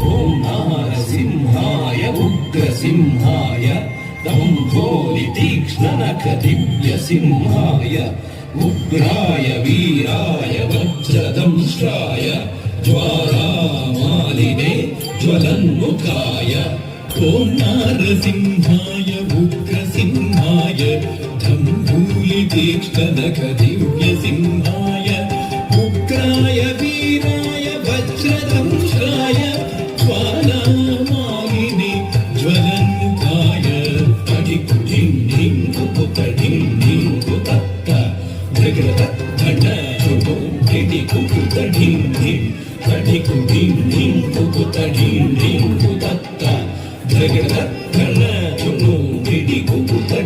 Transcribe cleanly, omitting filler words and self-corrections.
ఓం నారసింహాయ ఉగ్రసింహాయ దంభోలి తీక్ష్ణనఖ దివ్య సింహాయ ఉగ్రాయ వీరాయ వజ్రదంష్ట్రాయ జ్వాలామాలినే జ్వలన్ముఖాయ ఓం నారసింహాయ ఉగ్రసింహాయ దంభూలి తీక్ష్ణనఖ దివ్య సింహాయ